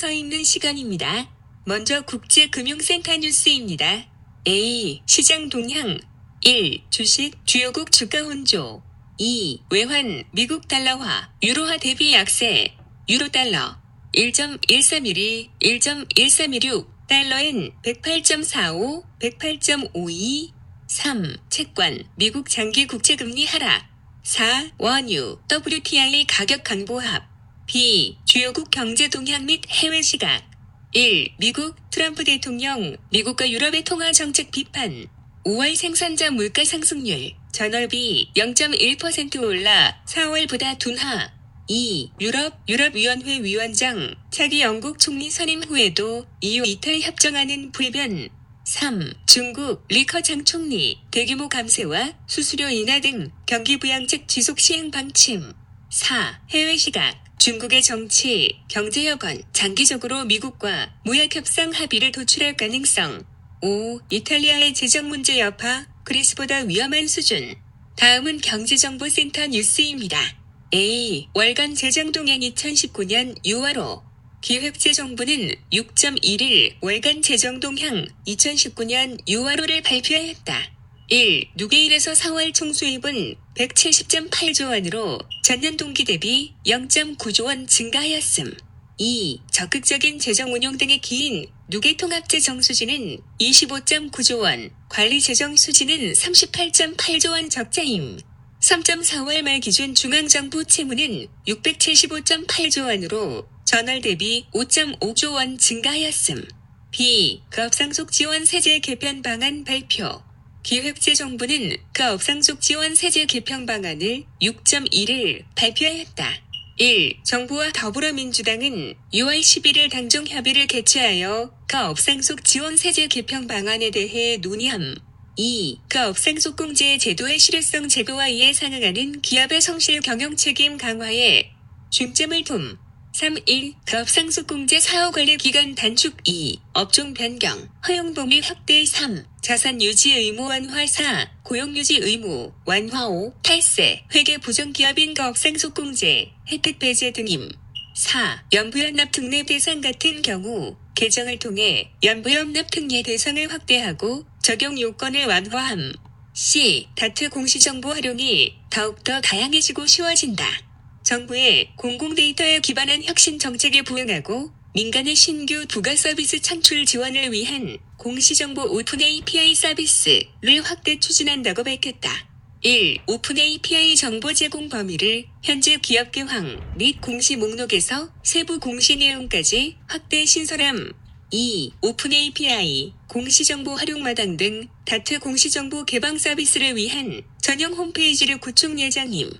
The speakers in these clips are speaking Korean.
서 있는 시간입니다. 먼저 국제금융센터 뉴스입니다. A. 시장 동향 1. 주식, 주요국 주가 혼조 2. 외환, 미국 달러화, 유로화 대비 약세 유로달러 1.1312, 1.1316 달러엔 108.45, 108.52 3. 채권, 미국 장기 국채금리 하락 4. 원유, WTI 가격 강보합 B. 주요국 경제 동향 및 해외 시각 1. 미국 트럼프 대통령 미국과 유럽의 통화 정책 비판 5월 생산자 물가 상승률 전월비 0.1% 올라 4월보다 둔화 2. 유럽위원회 위원장 차기 영국 총리 선임 후에도 EU 이탈 협정안은 불변 3. 중국 리커 장 총리 대규모 감세와 수수료 인하 등 경기 부양책 지속 시행 방침 4. 해외 시각 중국의 정치, 경제 여건, 장기적으로 미국과 무역 협상 합의를 도출할 가능성 5. 이탈리아의 재정 문제 여파, 그리스보다 위험한 수준 다음은 경제정보센터 뉴스입니다. A. 월간 재정 동향 2019년 6월호 기획재정부는 6.1일 월간 재정 동향 2019년 6월호를 발표하였다. 1. 누계일에서 4월 총수입은 170.8조 원으로 전년 동기 대비 0.9조 원 증가하였음. 2. 적극적인 재정 운용 등의 기인 누계통합재정 수지는 25.9조 원, 관리재정 수지는 38.8조 원 적자임. 3.4월 말 기준 중앙정부 채무는 675.8조 원으로 전월 대비 5.5조 원 증가하였음. B. 가업상속 지원 세제 개편 방안 발표 기획재정부는 가업상속 지원 세제 개편 방안을 6.1일 발표하였다. 1. 정부와 더불어민주당은 6월 11일 당정 협의를 개최하여 가업상속 지원 세제 개편 방안에 대해 논의함. 2. 가업상속공제 제도의 실효성 제고와 이에 상응하는 기업의 성실 경영 책임 강화에 중점을 둠. 3.1. 가업상속공제 사후관리 기간 단축 2. 업종 변경, 허용 범위 확대 3. 자산 유지 의무 완화 4. 고용 유지 의무 완화 5. 탈세, 회계 부정기업인 가업상속공제, 혜택 배제 등임. 4. 연부연납 특례 대상 같은 경우 개정을 통해 연부연납 특례 대상을 확대하고 적용 요건을 완화함. C. 다트 공시정보 활용이 더욱더 다양해지고 쉬워진다. 정부의 공공데이터에 기반한 혁신 정책에 부응하고 민간의 신규 부가 서비스 창출 지원을 위한 공시정보 오픈 API 서비스를 확대 추진한다고 밝혔다. 1. 오픈 API 정보 제공 범위를 현재 기업 개황 및 공시 목록에서 세부 공시 내용까지 확대 신설함. 2. 오픈 API, 공시정보 활용마당 등 다트 공시정보 개방 서비스를 위한 전용 홈페이지를 구축 예정임.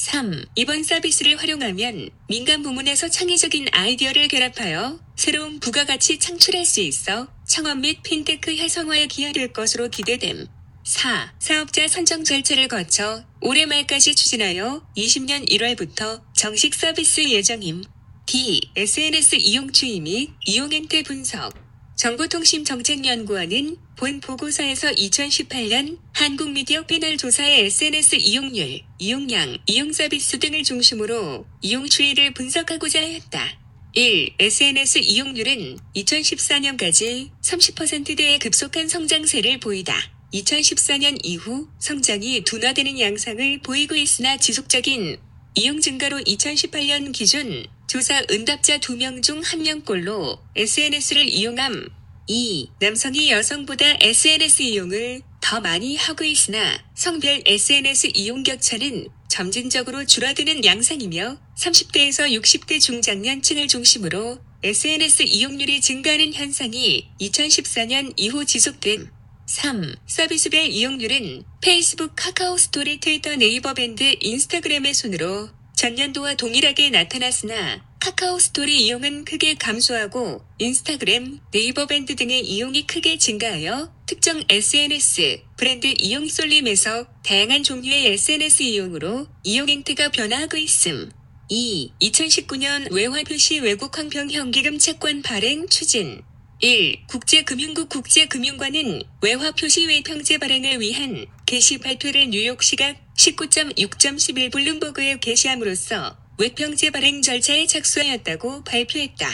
3. 이번 서비스를 활용하면 민간 부문에서 창의적인 아이디어를 결합하여 새로운 부가가치 창출할 수 있어 창업 및 핀테크 활성화에 기여될 것으로 기대됨. 4. 사업자 선정 절차를 거쳐 올해 말까지 추진하여 20년 1월부터 정식 서비스 예정임. D. SNS 이용 추이 및 이용 행태 분석. 정보통신정책연구원은 본 보고서에서 2018년 한국 미디어 패널 조사의 SNS 이용률, 이용량, 이용 서비스 등을 중심으로 이용 추이를 분석하고자 했다. 1. SNS 이용률은 2014년까지 30%대의 급속한 성장세를 보이다. 2014년 이후 성장이 둔화되는 양상을 보이고 있으나 지속적인 이용 증가로 2018년 기준 조사 응답자 2명 중 1명꼴로 SNS를 이용함. 2. 남성이 여성보다 SNS 이용을 더 많이 하고 있으나 성별 SNS 이용 격차는 점진적으로 줄어드는 양상이며 30대에서 60대 중장년층을 중심으로 SNS 이용률이 증가하는 현상이 2014년 이후 지속됨. 3. 서비스별 이용률은 페이스북, 카카오 스토리, 트위터, 네이버 밴드, 인스타그램의 순으로 전년도와 동일하게 나타났으나 카카오 스토리 이용은 크게 감소하고 인스타그램, 네이버 밴드 등의 이용이 크게 증가하여 특정 SNS, 브랜드 이용 쏠림에서 다양한 종류의 SNS 이용으로 이용 행태가 변화하고 있음. 2. 2019년 외화 표시 외국 황평 현기금 채권 발행 추진. 1. 국제금융국 국제금융관은 외화 표시 외평제 발행을 위한 게시 발표를 뉴욕 시각 19.6.11 블룸버그에 게시함으로써 외평제 발행 절차에 착수하였다고 발표했다.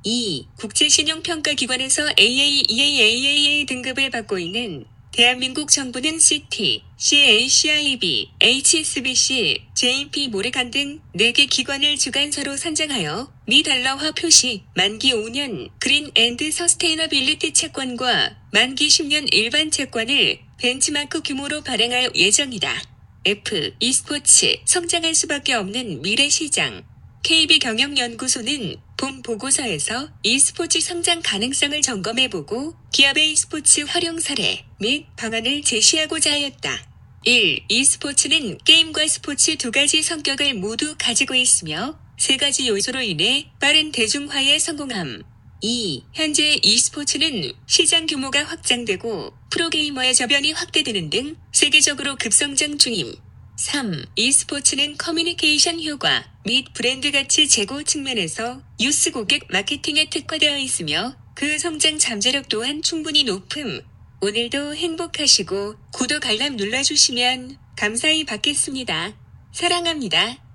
2. 국제신용평가기관에서 AAEAAA 등급을 받고 있는 대한민국 정부는 CT, CACIB, HSBC, JP모르간 등 4개 기관을 주관사로 선정하여 미 달러화 표시, 만기 5년 그린 앤드 서스테이너빌리티 채권과 만기 10년 일반 채권을 벤치마크 규모로 발행할 예정이다. F. e스포츠, 성장할 수밖에 없는 미래 시장. KB경영연구소는 본 보고서에서 e스포츠 성장 가능성을 점검해보고 기업의 e스포츠 활용 사례 및 방안을 제시하고자 하였다. 1. e스포츠는 게임과 스포츠 두 가지 성격을 모두 가지고 있으며 세 가지 요소로 인해 빠른 대중화에 성공함. 2. 현재 e스포츠는 시장 규모가 확장되고 프로게이머의 저변이 확대되는 등 세계적으로 급성장 중임. 3. e스포츠는 커뮤니케이션 효과 및 브랜드 가치 제고 측면에서 유스 고객 마케팅에 특화되어 있으며 그 성장 잠재력 또한 충분히 높음. 오늘도 행복하시고 구독 알람 눌러주시면 감사히 받겠습니다. 사랑합니다.